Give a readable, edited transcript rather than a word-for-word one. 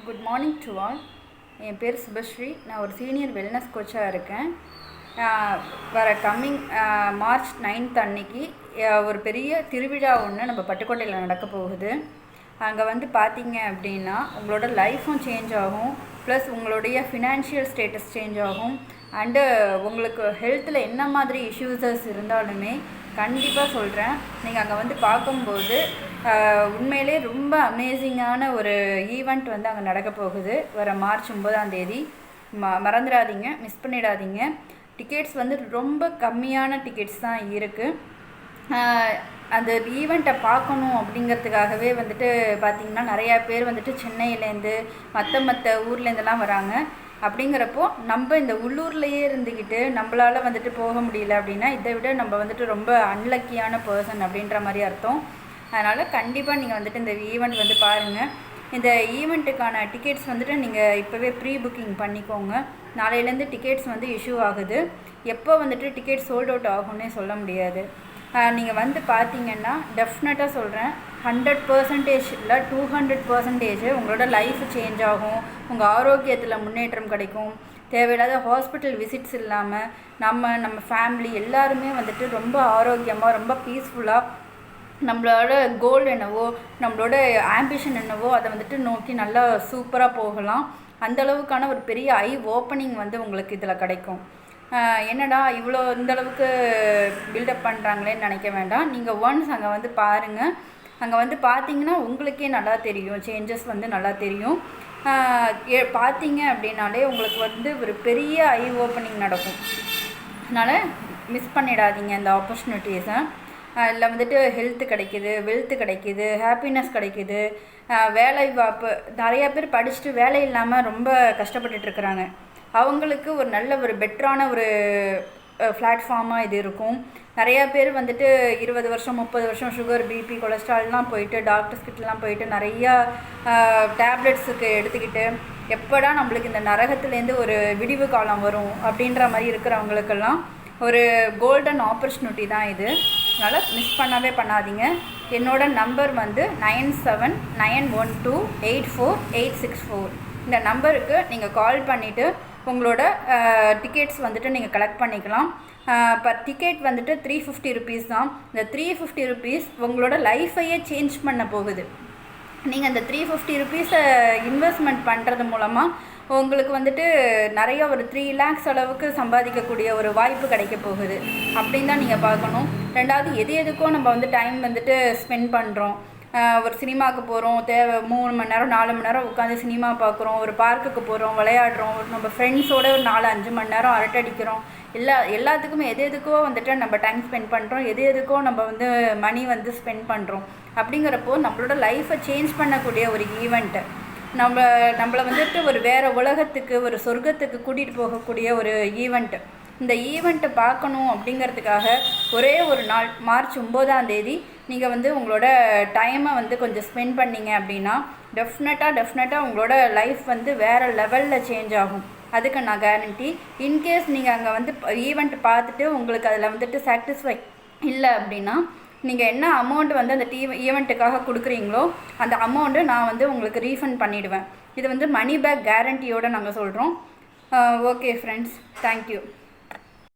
Good morning to all. என் பேர் சுபஸ்ரீ. நான் ஒரு சீனியர் வெல்னஸ் கோச்சாக இருக்கேன். வர கம்மிங் மார்ச் 9th அன்னைக்கு ஒரு பெரிய திருவிழா ஒன்று நம்ம பட்டுக்கோட்டையில் நடக்க போகுது. அங்கே வந்து பார்த்தீங்க அப்படின்னா உங்களோட லைஃப்பும் சேஞ்ச் ஆகும், ப்ளஸ் உங்களுடைய ஃபினான்ஷியல் ஸ்டேட்டஸ் சேஞ்ச் ஆகும். அண்டு உங்களுக்கு ஹெல்த்தில் என்ன மாதிரி இஷ்யூஸஸ் இருந்தாலுமே கண்டிப்பாக சொல்கிறேன், நீங்கள் அங்கே வந்து பார்க்கும்போது உண்மையிலே ரொம்ப அமேசிங்கான ஒரு ஈவெண்ட் வந்து அங்கே நடக்க போகுது. வர மார்ச் 9 மறந்துடாதீங்க, மிஸ் பண்ணிடாதீங்க. டிக்கெட்ஸ் வந்து ரொம்ப கம்மியான டிக்கெட்ஸ் தான் இருக்குது. அந்த ஈவெண்ட்டை பார்க்கணும் அப்படிங்கிறதுக்காகவே வந்துட்டு பார்த்திங்கன்னா நிறையா பேர் வந்துட்டு சென்னையிலேருந்து மற்ற ஊர்லேருந்துலாம் வராங்க. அப்படிங்கிறப்போ நம்ம இந்த உள்ளூர்லேயே இருந்துக்கிட்டு நம்மளால் வந்துட்டு போக முடியல அப்படின்னா இதை விட நம்ம வந்துட்டு ரொம்ப அன்லக்கியான பர்சன் அப்படின்ற மாதிரி அர்த்தம். அதனால் கண்டிப்பாக நீங்கள் வந்துட்டு இந்த ஈவெண்ட் வந்து பாருங்கள். இந்த ஈவெண்ட்டுக்கான டிக்கெட்ஸ் வந்துட்டு நீங்கள் இப்போவே ப்ரீ புக்கிங் பண்ணிக்கோங்க. நாளையிலேருந்து டிக்கெட்ஸ் வந்து இஷ்யூ ஆகுது. எப்போ வந்துட்டு டிக்கெட் சோல்ட் அவுட் ஆகும்னே சொல்ல முடியாது. நீங்கள் வந்து பார்த்தீங்கன்னா டெஃபினட்டாக சொல்கிறேன், 100% இல்லை 200% உங்களோட லைஃப் சேஞ்ச் ஆகும். உங்கள் ஆரோக்கியத்தில் முன்னேற்றம் கிடைக்கும். தேவையில்லாத ஹாஸ்பிட்டல் விசிட்ஸ் இல்லாமல் நம்ம ஃபேமிலி எல்லாருமே வந்துட்டு ரொம்ப ஆரோக்கியமாக ரொம்ப பீஸ்ஃபுல்லாக நம்மளோட கோல் என்னவோ நம்மளோட ஆம்பிஷன் என்னவோ அதை வந்துட்டு நோக்கி நல்லா சூப்பராக போகலாம். அந்தளவுக்கான ஒரு பெரிய ஐ ஓப்பனிங் வந்து உங்களுக்கு இதில் கிடைக்கும். என்னடா இவ்வளோ இந்தளவுக்கு பில்டப் பண்ணுறாங்களேன்னு நினைக்க வேண்டாம். நீங்கள் ஒன்ஸ் அங்கே வந்து பாருங்கள். அங்கே வந்து பார்த்தீங்கன்னா உங்களுக்கே நல்லா தெரியும், சேஞ்சஸ் வந்து நல்லா தெரியும். பார்த்தீங்க அப்படின்னாலே உங்களுக்கு வந்து ஒரு பெரிய ஐ ஓப்பனிங் நடக்கும். அதனால் மிஸ் பண்ணிடாதீங்க இந்த ஆப்பர்ச்சுனிட்டிஸை. இதில் வந்துட்டு ஹெல்த்து கிடைக்கிது, வெல்த்து கிடைக்கிது, ஹாப்பினஸ் கிடைக்கிது, வேலை வாய்ப்பு. நிறையா பேர் படிச்சுட்டு வேலை இல்லாமல் ரொம்ப கஷ்டப்பட்டுட்ருக்குறாங்க. அவங்களுக்கு ஒரு நல்ல ஒரு பெட்டரான ஒரு பிளாட்ஃபார்மாக இது இருக்கும். நிறையா பேர் வந்துட்டு 20 வருஷம் 30 வருஷம் சுகர், பிபி, கொலஸ்ட்ரால்லாம் போயிட்டு டாக்டர்ஸ்கிட்டலாம் போயிட்டு நிறையா டேப்லெட்ஸுக்கு எடுத்துக்கிட்டு எப்படா நம்மளுக்கு இந்த நரகத்துலேருந்து ஒரு விடிவு காலம் வரும் அப்படின்ற மாதிரி இருக்கிறவங்களுக்கெல்லாம் ஒரு கோல்டன் ஆப்பர்ச்சுனிட்டி தான் இது. அதனால் மிஸ் பண்ணவே பண்ணாதீங்க. என்னோடய நம்பர் வந்து 9791284864. இந்த நம்பருக்கு நீங்கள் கால் பண்ணிவிட்டு உங்களோட டிக்கெட்ஸ் வந்துட்டு நீங்கள் கலெக்ட் பண்ணிக்கலாம். பர் டிக்கெட் வந்துட்டு 350 rupees தான். இந்த 350 rupees உங்களோட லைஃப்பையே சேஞ்ச் பண்ண போகுது. நீங்கள் அந்த 350 rupees இன்வெஸ்ட்மெண்ட் பண்ணுறது மூலமாக உங்களுக்கு வந்துட்டு நிறைய ஒரு 3 lakhs அளவுக்கு சம்பாதிக்கக்கூடிய ஒரு வாய்ப்பு கிடைக்க போகுது. அப்படின்னு தான் நீங்கள் பார்க்கணும். ரெண்டாவது, எதுக்கோ நம்ம வந்து டைம் வந்துட்டு ஸ்பெண்ட் பண்ணுறோம். ஒரு சினிமாவுக்கு போகிறோம், 3 மணி நேரம் 4 மணி நேரம் உட்காந்து சினிமா பார்க்குறோம், ஒரு பார்க்குக்கு போகிறோம், விளையாடுறோம், நம்ம ஃப்ரெண்ட்ஸோடு ஒரு 4-5 மணி நேரம் அரட்டை அடிக்கிறோம். எல்லாத்துக்குமே எதுக்கோ வந்துட்டு நம்ம டைம் ஸ்பெண்ட் பண்ணுறோம், எதுக்கோ நம்ம வந்து மணி வந்து ஸ்பெண்ட் பண்ணுறோம். அப்படிங்கிறப்போ நம்மளோட லைஃப்பை சேஞ்ச் பண்ணக்கூடிய ஒரு ஈவெண்ட்டு, நம்மளை வந்துட்டு ஒரு வேறு உலகத்துக்கு, ஒரு சொர்க்கத்துக்கு கூட்டிகிட்டு போகக்கூடிய ஒரு ஈவெண்ட்டு. இந்த ஈவெண்ட்டை பார்க்கணும் அப்படிங்கிறதுக்காக ஒரே ஒரு நாள் மார்ச் 9 நீங்கள் வந்து உங்களோட டைமை வந்து கொஞ்சம் ஸ்பெண்ட் பண்ணிங்க அப்படின்னா டெஃபினட்டாக உங்களோட லைஃப் வந்து வேறு லெவலில் சேஞ்ச் ஆகும். அதுக்கு நான் கேரண்டி. இன்கேஸ் நீங்கள் அங்கே வந்து ஈவெண்ட் பார்த்துட்டு உங்களுக்கு அதில் வந்துட்டு சாட்டிஸ்ஃபை இல்லை அப்படின்னா நீங்கள் என்ன அமௌண்ட் வந்து அந்த ஈவெண்ட்டுக்காக கொடுக்குறீங்களோ அந்த அமௌண்ட்டு நான் வந்து உங்களுக்கு ரீஃபண்ட் பண்ணிவிடுவேன். இது வந்து மணி பேக் கேரண்டியோடு நாங்கள் சொல்கிறோம். Okay friends, thank you.